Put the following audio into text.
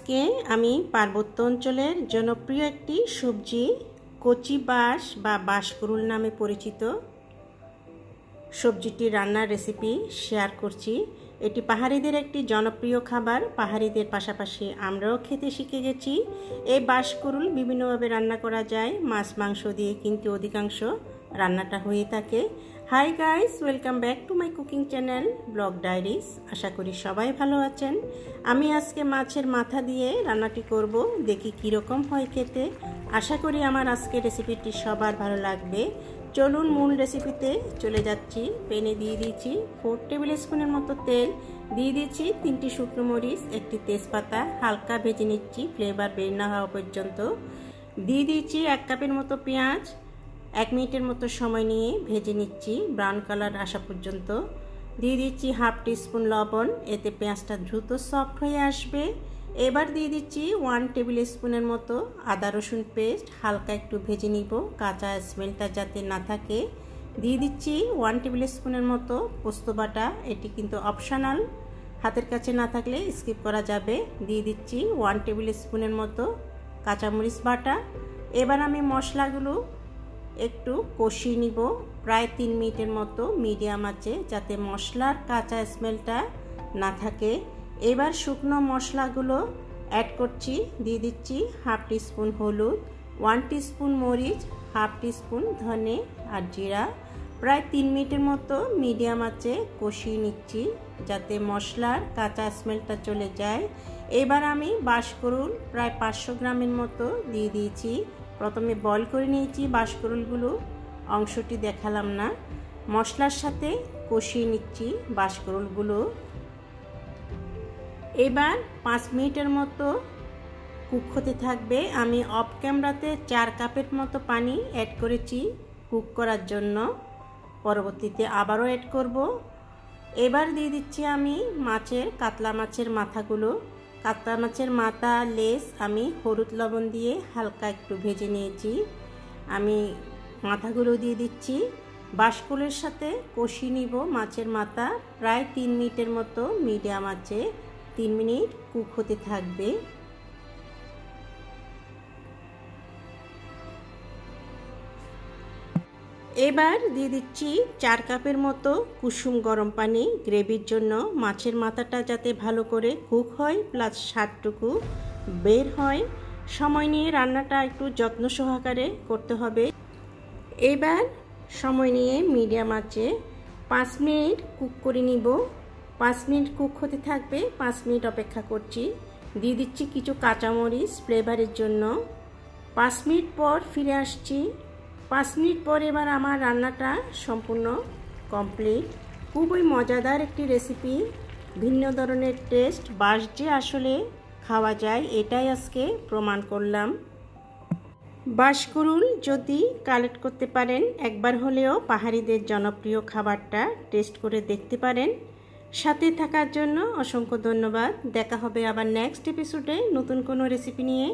আজকে আমি পার্বত্য অঞ্চলের জনপ্রিয় একটি সবজি কচি বাঁশ বা বাঁশকুড়ুল নামে পরিচিত সবজিটি রান্নার রেসিপি শেয়ার করছি। এটি পাহাড়িদের একটি জনপ্রিয় খাবার। পাহাড়িদের পাশাপাশি আমরাও খেতে শিখে গেছি। এই বাঁশকুড়ুল বিভিন্নভাবে রান্না করা যায়, মাছ মাংস দিয়ে কিন্তু অধিকাংশ রান্নাটা হয়ে থাকে। Hi guys, welcome back to my cooking channel blog diaries. আশা করি সবাই ভালো আছেন। আমি আজকে মাছের মাথা দিয়ে রান্নাটি করব, দেখি কীরকম হয় খেতে। আশা করি আমার আজকের রেসিপিটি সবার ভালো লাগবে। চলুন মূল রেসিপিতে চলে যাচ্ছি। প্যানে দিয়ে দিয়েছি 4 টেবিল স্পুনের মতো তেল, দিয়ে দিচ্ছি 3টি শুকনো মরিচ, একটি তেজপাতা, হালকা ভেজে নিচ্ছি ফ্লেভার বের না হওয়া পর্যন্ত। দিয়ে দিচ্ছি 1 কাপের মতো পেঁয়াজ, 1 মিনিটের মতো সময় নিয়ে ভেজে নিচ্ছি ব্রাউন কালার আসা পর্যন্ত। দিয়ে দিচ্ছি 1/2 টিস্পুন লবণ, এতে পেঁয়াজটা দ্রুত সফট হয়ে আসবে। এবার দিয়ে দিচ্ছি 1 টেবিল স্পুনের মতো আদা রসুন পেস্ট, হালকা একটু ভেজে নিব কাঁচা স্মেলটা যাতে না থাকে। দিয়ে দিচ্ছি 1 টেবিল স্পুনের মতো পোস্ত বাটা, এটি কিন্তু অপশনাল, হাতের কাছে না থাকলে স্কিপ করা যাবে। দিয়ে দিচ্ছি 1 টেবিল স্পুনের মতো কাঁচামরিচ বাটা। এবার আমি মশলাগুলো একটু কষিয়ে নিব প্রায় 3 মিনিটের মতো মিডিয়াম আঁচে, যাতে মশলার কাঁচা স্মেলটা না থাকে। এবার শুকনো মশলাগুলো অ্যাড করছি। দিয়ে দিচ্ছি 1/2 টিস্পুন হলুদ, 1 টিস্পুন মরিচ, 1/2 টিস্পুন ধনে আর জিরা। প্রায় 3 মিনিটের মতো মিডিয়াম আঁচে কষিয়ে নিচ্ছি, যাতে মশলার কাঁচা স্মেলটা চলে যায়। এবার আমি বাঁশকুড়ুল প্রায় 500 গ্রামের মতো দিয়ে দিয়েছি। প্রথমে বয়ল করে নিয়েছি বাঁশকুড়ুলগুলো, অংশটি দেখালাম না। মশলার সাথে কষিয়ে নিচ্ছি বাঁশকুড়ুলগুলো। এবার 5 মিনিটের মতো কুক হতে থাকবে। আমি অফ ক্যামেরাতে 4 কাপের মতো পানি অ্যাড করেছি কুক করার জন্য, পরবর্তীতে আবারও অ্যাড করব। এবার দিয়ে দিচ্ছি আমি কাতলা মাছের মাথাগুলো। কাতলা মাছের মাথা লেজ আমি হলুদ লবণ দিয়ে হালকা একটু ভেজে নিয়েছি। আমি মাথাগুলো দিয়ে দিচ্ছি, বাঁশকুড়ুলের সাথে কষিয়ে নিব মাছের মাথা প্রায় 3 মিনিটের মতো মিডিয়াম আঁচে। 3 মিনিট কুক হতে থাকবে। এবার দিয়ে দিচ্ছি 4 কাপের মতো কুসুম গরম পানি গ্রেভির জন্য। মাছের মাথাটা যাতে ভালো করে কুক হয় প্লাস স্বাদটুকু বের হয়, সময় নিয়ে রান্নাটা একটু যত্ন সহকারে করতে হবে। এবার সময় নিয়ে মিডিয়াম আঁচে 5 মিনিট কুক করে নিব। 5 মিনিট কুক হতে থাকবে, 5 মিনিট অপেক্ষা করছি। দিয়ে দিচ্ছি কিছু কাঁচামরিচ ফ্লেভারের জন্য। 5 মিনিট পর ফিরে আসছি। 5 মিনিট পর এবার আমার রান্নাটা সম্পূর্ণ কমপ্লিট। খুবই মজাদার একটি রেসিপি, ভিন্ন ধরনের টেস্ট। বাঁশ যে আসলে খাওয়া যায় এটাই আজকে প্রমাণ করলাম। বাঁশকুড়ুল যদি কালেক্ট করতে পারেন, একবার হলেও পাহাড়িদের জনপ্রিয় খাবারটা টেস্ট করে দেখতে পারেন। সাথে থাকার জন্য অসংখ্য ধন্যবাদ। দেখা হবে আবার নেক্সট এপিসোডে নতুন কোনো রেসিপি নিয়ে।